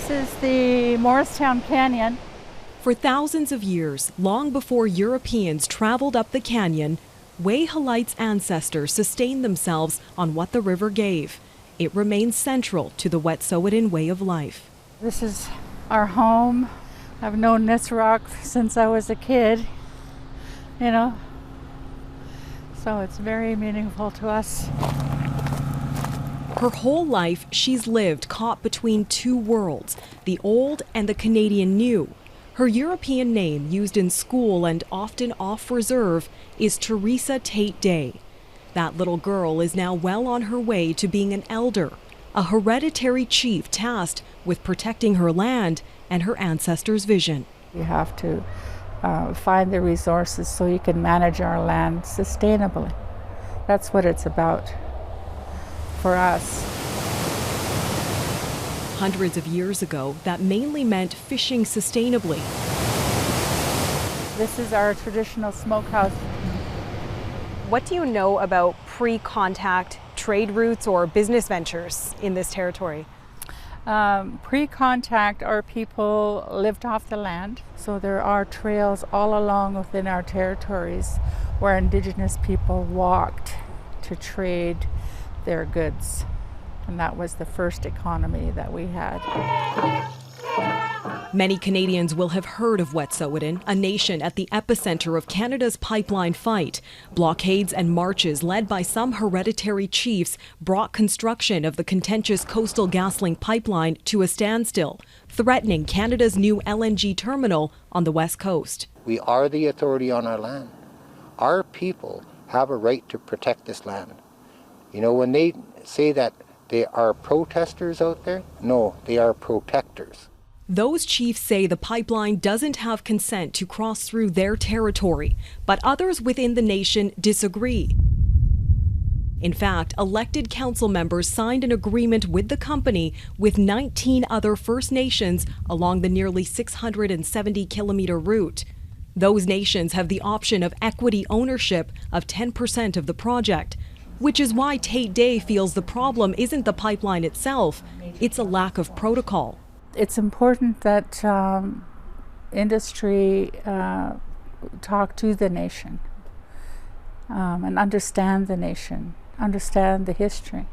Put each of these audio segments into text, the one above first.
This is the Morristown Canyon. For thousands of years, long before Europeans traveled up the canyon, Wayhalites' ancestors sustained themselves on what the river gave. It remains central to the Wet'suwet'en way of life. This is our home. I've known this rock since I was a kid, you know, so it's very meaningful to us. Her whole life, she's lived caught between two worlds, the old and the Canadian new. Her European name, used in school and often off reserve, is Theresa Tait-Day. That little girl is now well on her way to being an elder, a hereditary chief tasked with protecting her land and her ancestors' vision. You have to find the resources so you can manage our land sustainably. That's what it's about for us. Hundreds of years ago, that mainly meant fishing sustainably. This is our traditional smokehouse. What do you know about pre-contact trade routes or business ventures in this territory? Pre-contact, our people lived off the land, so there are trails all along within our territories where Indigenous people walked to trade their goods. And that was the first economy that we had. Many Canadians will have heard of Wet'suwet'en, a nation at the epicenter of Canada's pipeline fight. Blockades and marches led by some hereditary chiefs brought construction of the contentious Coastal GasLink pipeline to a standstill, threatening Canada's new LNG terminal on the west coast. We are the authority on our land. Our people have a right to protect this land. You know, when they say that they are protesters out there, no, they are protectors. Those chiefs say the pipeline doesn't have consent to cross through their territory, but others within the nation disagree. In fact, elected council members signed an agreement with the company with 19 other First Nations along the nearly 670-kilometer route. Those nations have the option of equity ownership of 10% of the project, which is why Tait-Day feels the problem isn't the pipeline itself, it's a lack of protocol. It's important that industry talk to the nation and understand the nation, understand the history.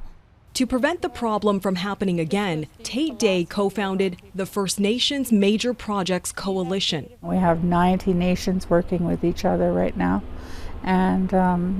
To prevent the problem from happening again, Tait-Day co-founded the First Nations Major Projects Coalition. We have 90 nations working with each other right now, and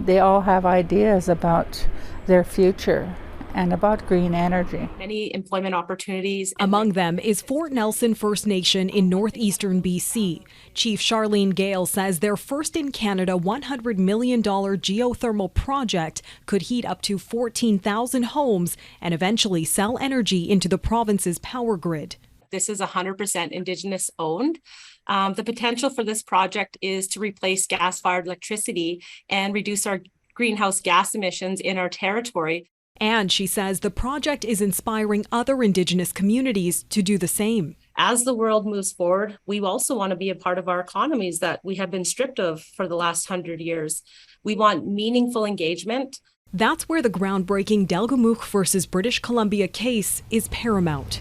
they all have ideas about their future and about green energy. Many employment opportunities. Among them is Fort Nelson First Nation in northeastern BC. Chief Charlene Gale says their first in Canada $100 million geothermal project could heat up to 14,000 homes and eventually sell energy into the province's power grid. This is 100% Indigenous owned. The potential for this project is to replace gas-fired electricity and reduce our greenhouse gas emissions in our territory. And she says the project is inspiring other Indigenous communities to do the same. As the world moves forward, we also want to be a part of our economies that we have been stripped of for the last 100 years. We want meaningful engagement. That's where the groundbreaking Delgamuukw versus British Columbia case is paramount.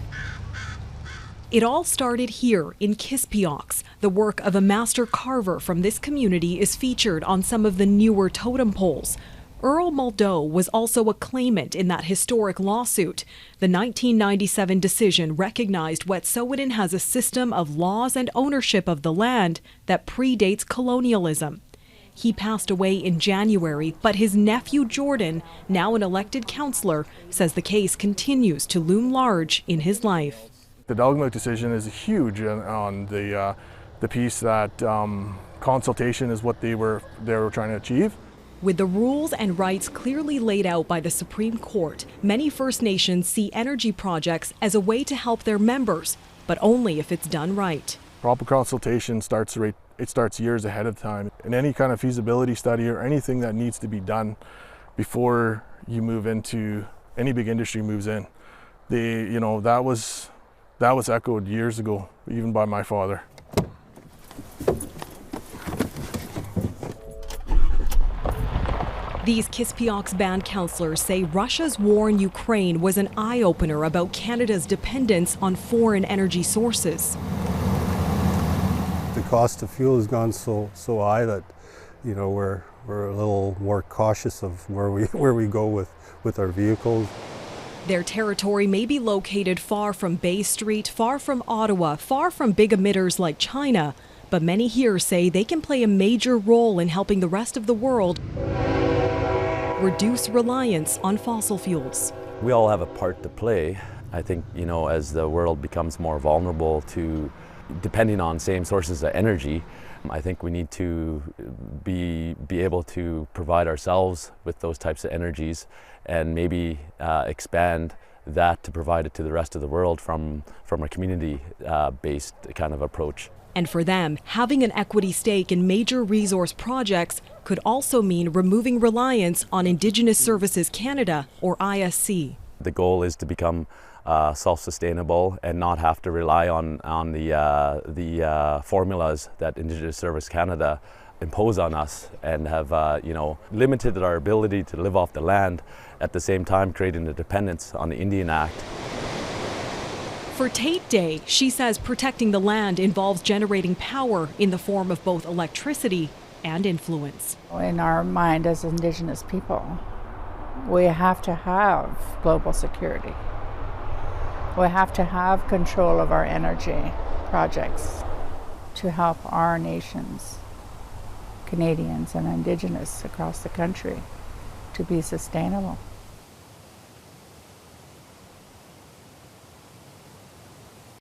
It all started here in Kispiox. The work of a master carver from this community is featured on some of the newer totem poles. Earl Muldoe was also a claimant in that historic lawsuit. The 1997 decision recognized Wet'suwet'en has a system of laws and ownership of the land that predates colonialism. He passed away in January, but his nephew Jordan, now an elected councillor, says the case continues to loom large in his life. The Delgamuukw decision is huge on the piece that consultation is what they were trying to achieve. With the rules and rights clearly laid out by the Supreme Court, many First Nations see energy projects as a way to help their members, but only if it's done right. Proper consultation starts years ahead of time. In any kind of feasibility study or anything that needs to be done before you move into, any big industry moves in, that was echoed years ago, even by my father. These Kispioks band councillors say Russia's war in Ukraine was an eye-opener about Canada's dependence on foreign energy sources. The cost of fuel has gone so high that, you know, we're a little more cautious of where we go with our vehicles. Their territory may be located far from Bay Street, far from Ottawa, far from big emitters like China, but many here say they can play a major role in helping the rest of the world reduce reliance on fossil fuels. We all have a part to play. I think, you know, as the world becomes more vulnerable to depending on same sources of energy, I think we need to be able to provide ourselves with those types of energies and maybe expand that to provide it to the rest of the world from a community-based kind of approach. And for them, having an equity stake in major resource projects could also mean removing reliance on Indigenous Services Canada, or ISC. The goal is to become self-sustainable and not have to rely on the formulas that Indigenous Service Canada impose on us and have you know, limited our ability to live off the land, at the same time creating a dependence on the Indian Act. For Tait-Day, she says protecting the land involves generating power in the form of both electricity and influence. In our mind as Indigenous people, we have to have global security. We have to have control of our energy projects to help our nations, Canadians and Indigenous across the country, to be sustainable.